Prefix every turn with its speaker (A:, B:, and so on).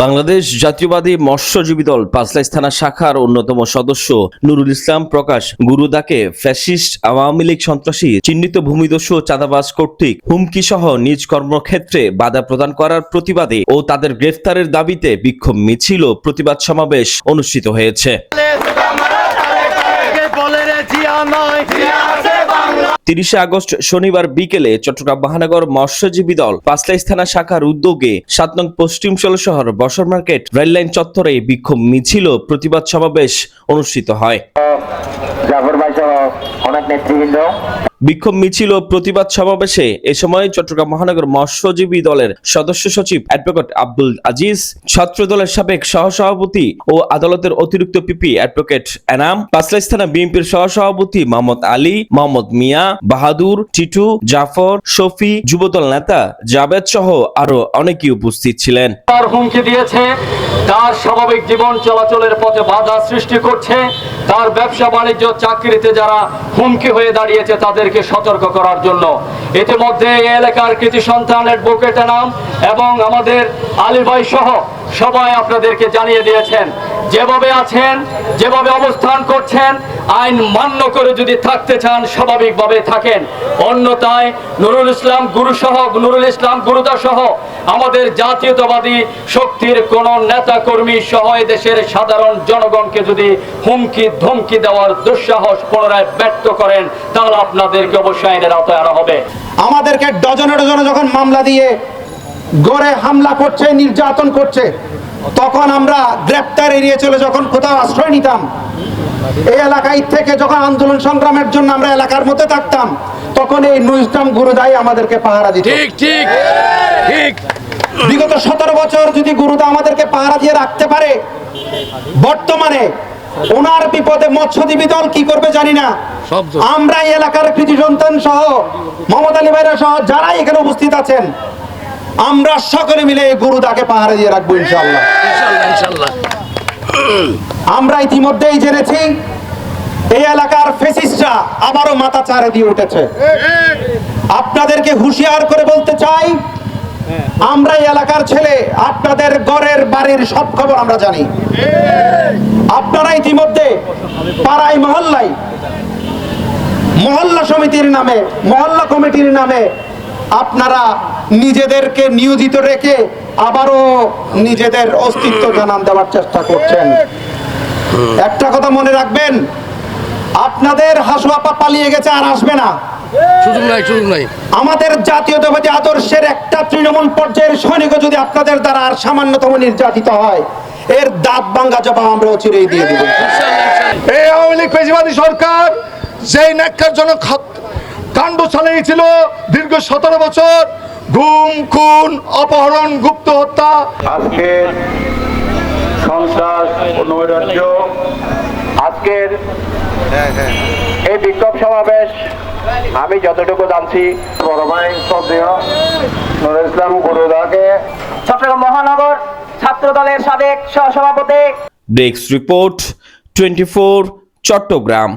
A: বাংলাদেশ জাতীয়বাদী মৎস্যজীবী দল পাঁচলাইশ থানা শাখার অন্যতম সদস্য নুরুল ইসলাম প্রকাশ গুরুদাকে ফ্যাসিস্ট আওয়ামী লীগ সন্ত্রাসী চিহ্নিত ভূমিদস্যু চাঁদাবাজ কর্তৃক হুমকি সহ নিজ কর্মক্ষেত্রে বাধা প্রদান করার প্রতিবাদে ও তাদের গ্রেফতারের দাবিতে বিক্ষোভ মিছিল ও প্রতিবাদ সমাবেশ অনুষ্ঠিত হয়েছে। 30 আগস্ট শনিবার বিকেলে চট্টগ্রাম মহানগর মৎস্যজীবী দল পাঁচলাইশ থানা শাখার উদ্যোগে 7 নং পশ্চিম শহর বসর মার্কেট রেললাইন চত্বরে বিক্ষোভ মিছিল ও প্রতিবাদ সমাবেশ অনুষ্ঠিত হয়। বিক্ষোভ মিছিল ও প্রতিবাদ সমাবেশে এ সময় চট্টগ্রাম মহানগর মৎস্যজীবী দলের সদস্য সচিব অ্যাডভোকেট আব্দুল আজিজ, ছাত্র দলের সাবেক সহসভাপতি ও আদালতের অতিরিক্ত পিপি অ্যাডভোকেট এনাম, পাঁচলাইশ থানা বিএনপির সহসভাপতি মোহাম্মদ আলী, মোহাম্মদ মিয়া, বাহাদুর, টিটু, জাফর, শফি, যুবদল নেতা জাবেদ সহ আরো অনেকেই উপস্থিত ছিলেন।
B: তার হুমকি দিয়েছে, তার স্বাভাবিক জীবন চলাচলের পথে বাধা সৃষ্টি করছে, তার ব্যবসা বাণিজ্য চাকরিতে যারা হুমকি হয়ে দাঁড়িয়েছে তাদেরকে সতর্ক করার জন্য ইতিমধ্যে এই এলাকার কৃতি সন্তান অ্যাডভোকেট নাম এবং আমাদের আলী ভাই সহ সবাই আপনাদেরকে জানিয়ে দিয়েছেন, যেভাবে আছেন, যেভাবে অবস্থান করছেন, আইন মান্য করে যদি থাকতে চান স্বাভাবিকভাবে থাকেন, অন্যথায় নুরুল ইসলাম গুরুদা সহ আমাদের জাতীয়তাবাদী শক্তির কোন নেতা কর্মী সহ দেশের সাধারণ জনগণকে যদি হুমকি ধমকি দেওয়ার দুঃসাহস পুনরায় ব্যক্ত করেন তাহলে আপনাদেরকে অবশ্যই আইনের আওতায় আনা হবে।
C: আমাদেরকে ডজনে ডজনে যখন মামলা দিয়ে গড়ে হামলা করছে, নির্যাতন করছে, তখন আমরা গ্রেপ্তার এড়িয়ে চলে যখন কোথাও আশ্রয় নিতাম, এই এলাকায় থেকে যখন আন্দোলন সংগ্রামের জন্য আমরা এলাকার মধ্যে থাকতাম, তখন এই নুরুল ইসলাম গুরুদাই আমাদেরকে পাহারা দিত। ঠিক বিগত 17 বছর যদি গুরুদা আমাদেরকে পাহারা দিয়ে রাখতে পারে, বর্তমানে ওনার বিপদে মৎস্যজীবী দল কি করবে জানি না। আমরা এই এলাকার কৃতি সন্তান সহ মোহাম্মদ আলী ভাইরা সহ যারা এখানে উপস্থিত আছেন, আমরা সকলে মিলে গুরুদাকে পাহারা দিয়ে রাখবো ইনশাআল্লাহ। আমরা ইতিমধ্যেই জেনেছি এই এলাকার ফ্যাসিস্টরা আবারও মাথা চাড়ে দিয়ে উঠেছে। আপনাদেরকে হুঁশিয়ার করে বলতে চাই, আমরা এই এলাকার ছেলে, আপনাদের ঘরের বাড়ির সব খবর আমরা জানি। আপনারা ইতিমধ্যে পাড়ায় মহল্লায় মহল্লা সমিতির নামে, মহল্লা কমিটির নামে আপনারা নিজেদেরকে নিয়োজিত রেখে আবারও নিজেদের অস্তিত্ব জানান দেওয়ার চেষ্টা করছেন। একটা কথা মনে রাখবেন, আপনাদের হাসুয়াপা পালিয়ে গেছে, আর আসবে না। সুযোগ নাই। আমাদের জাতীয়তাবাদী আদর্শের একটা তৃণমূল পর্যায়ের সৈনিক যদি আপনাদের দ্বারা আর সামান্যতম নির্যাতিত হয়, এর দাঁত ভাঙা জবাব আমরা চিরেই দিয়ে দেব।
D: এই আওয়ামী লীগ পেশিবাদী সরকার যেই ন্যাক্কারজনক কাণ্ড চালিয়েছিল দীর্ঘ 17 বছর, গুম, খুন, অপহরণ, গুপ্ত হত্যা,
E: আজকের সন্ত্রাস ও নৈরাজ্য, আজকের এই বিক্ষোভ সমাবেশ আমি যতটুকু জানছি, বড় ভাই শ্রদ্ধেয় নুরুল ইসলাম গুরুদাকে
F: চট্টগ্রাম মহানগর ছাত্র দলের সাবেক সহসভাপতি।
A: Desk report 24 Chittagong.